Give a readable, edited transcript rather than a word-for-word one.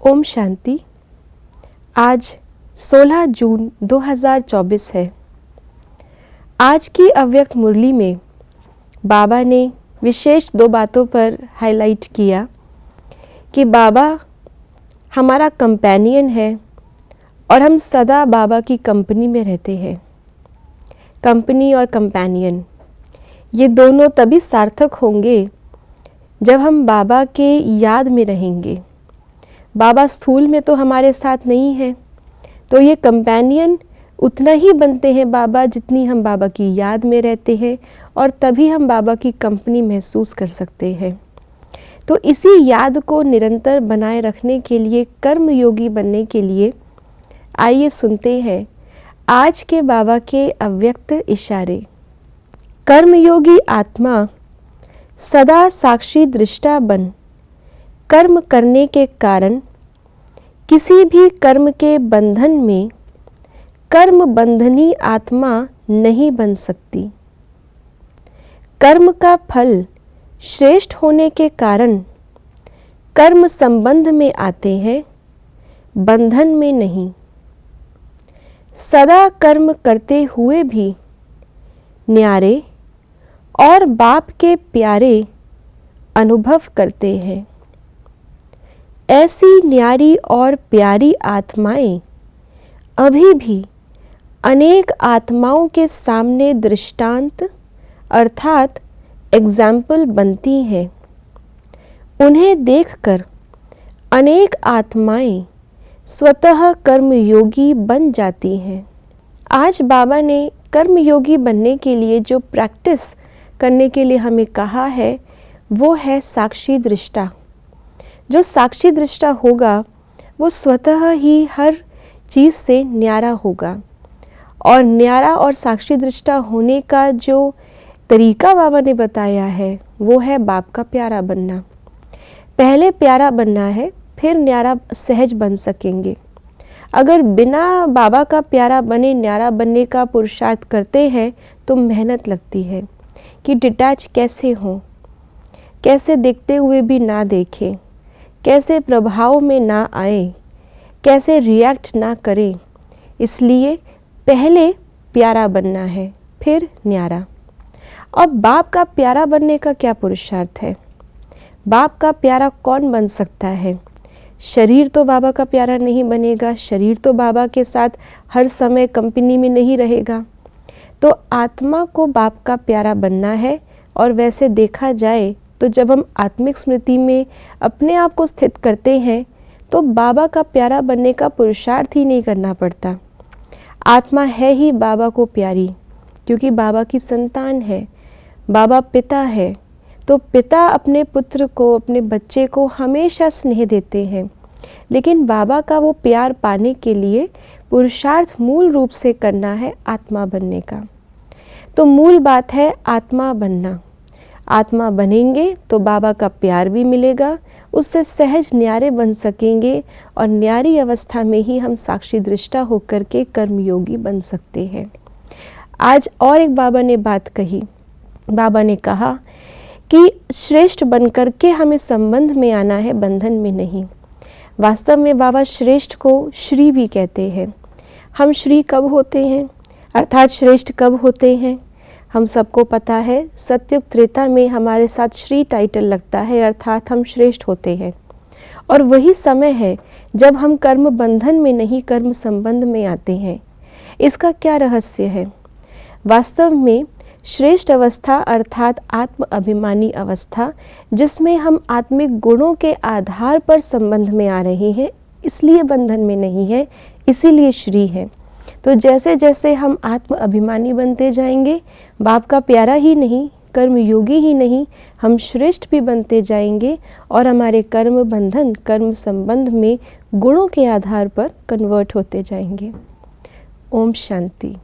ओम शांति। आज 16 जून 2024 है। आज की अव्यक्त मुरली में बाबा ने विशेष 2 बातों पर हाईलाइट किया कि बाबा हमारा कंपेनियन है और हम सदा बाबा की कंपनी में रहते हैं। कंपनी और कंपेनियन ये दोनों तभी सार्थक होंगे जब हम बाबा के याद में रहेंगे। बाबा स्थूल में तो हमारे साथ नहीं है, तो ये कंपेनियन उतना ही बनते हैं बाबा जितनी हम बाबा की याद में रहते हैं, और तभी हम बाबा की कंपनी महसूस कर सकते हैं। तो इसी याद को निरंतर बनाए रखने के लिए, कर्म योगी बनने के लिए, आइए सुनते हैं आज के बाबा के अव्यक्त इशारे। कर्मयोगी आत्मा सदा साक्षी दृष्टा बन कर्म करने के कारण किसी भी कर्म के बंधन में कर्म बंधनी आत्मा नहीं बन सकती। कर्म का फल श्रेष्ठ होने के कारण कर्म संबंध में आते हैं, बंधन में नहीं। सदा कर्म करते हुए भी न्यारे और बाप के प्यारे अनुभव करते हैं। ऐसी न्यारी और प्यारी आत्माएं अभी भी अनेक आत्माओं के सामने दृष्टांत अर्थात एग्जाम्पल बनती हैं। उन्हें देखकर अनेक आत्माएं स्वतः कर्मयोगी बन जाती हैं। आज बाबा ने कर्मयोगी बनने के लिए जो प्रैक्टिस करने के लिए हमें कहा है, वो है साक्षी दृष्टा। जो साक्षी दृष्टा होगा वो स्वतः ही हर चीज़ से न्यारा होगा, और न्यारा और साक्षी दृष्टा होने का जो तरीका बाबा ने बताया है वो है बाप का प्यारा बनना। पहले प्यारा बनना है, फिर न्यारा सहज बन सकेंगे। अगर बिना बाबा का प्यारा बने न्यारा बनने का पुरुषार्थ करते हैं तो मेहनत लगती है कि डिटैच कैसे हों, कैसे देखते हुए भी ना देखें, कैसे प्रभाव में ना आए, कैसे रिएक्ट ना करें। इसलिए पहले प्यारा बनना है, फिर न्यारा। अब बाप का प्यारा बनने का क्या पुरुषार्थ है? बाप का प्यारा कौन बन सकता है? शरीर तो बाबा का प्यारा नहीं बनेगा, शरीर तो बाबा के साथ हर समय कंपनी में नहीं रहेगा। तो आत्मा को बाप का प्यारा बनना है। और वैसे देखा जाए तो जब हम आत्मिक स्मृति में अपने आप को स्थित करते हैं तो बाबा का प्यारा बनने का पुरुषार्थ ही नहीं करना पड़ता। आत्मा है ही बाबा को प्यारी, क्योंकि बाबा की संतान है, बाबा पिता है। तो पिता अपने पुत्र को, अपने बच्चे को हमेशा स्नेह देते हैं, लेकिन बाबा का वो प्यार पाने के लिए पुरुषार्थ मूल रूप से करना है आत्मा बनने का। तो मूल बात है आत्मा बनना। आत्मा बनेंगे तो बाबा का प्यार भी मिलेगा, उससे सहज न्यारे बन सकेंगे, और न्यारी अवस्था में ही हम साक्षी दृष्टा होकर के कर्मयोगी बन सकते हैं। आज और एक बाबा ने बात कही। बाबा ने कहा कि श्रेष्ठ बनकर के हमें संबंध में आना है, बंधन में नहीं। वास्तव में बाबा श्रेष्ठ को श्री भी कहते हैं। हम श्री कब होते हैं, अर्थात श्रेष्ठ कब होते हैं? हम सबको पता है, सतयुग त्रेता में हमारे साथ श्री टाइटल लगता है, अर्थात हम श्रेष्ठ होते हैं। और वही समय है जब हम कर्म बंधन में नहीं, कर्म संबंध में आते हैं। इसका क्या रहस्य है? वास्तव में श्रेष्ठ अवस्था अर्थात आत्म अभिमानी अवस्था, जिसमें हम आत्मिक गुणों के आधार पर संबंध में आ रहे हैं, इसलिए बंधन में नहीं है, इसीलिए श्री है। तो जैसे जैसे हम आत्म अभिमानी बनते जाएंगे, बाप का प्यारा ही नहीं, कर्म योगी ही नहीं, हम श्रेष्ठ भी बनते जाएंगे, और हमारे कर्म बंधन कर्म संबंध में गुणों के आधार पर कन्वर्ट होते जाएंगे। ओम शांति।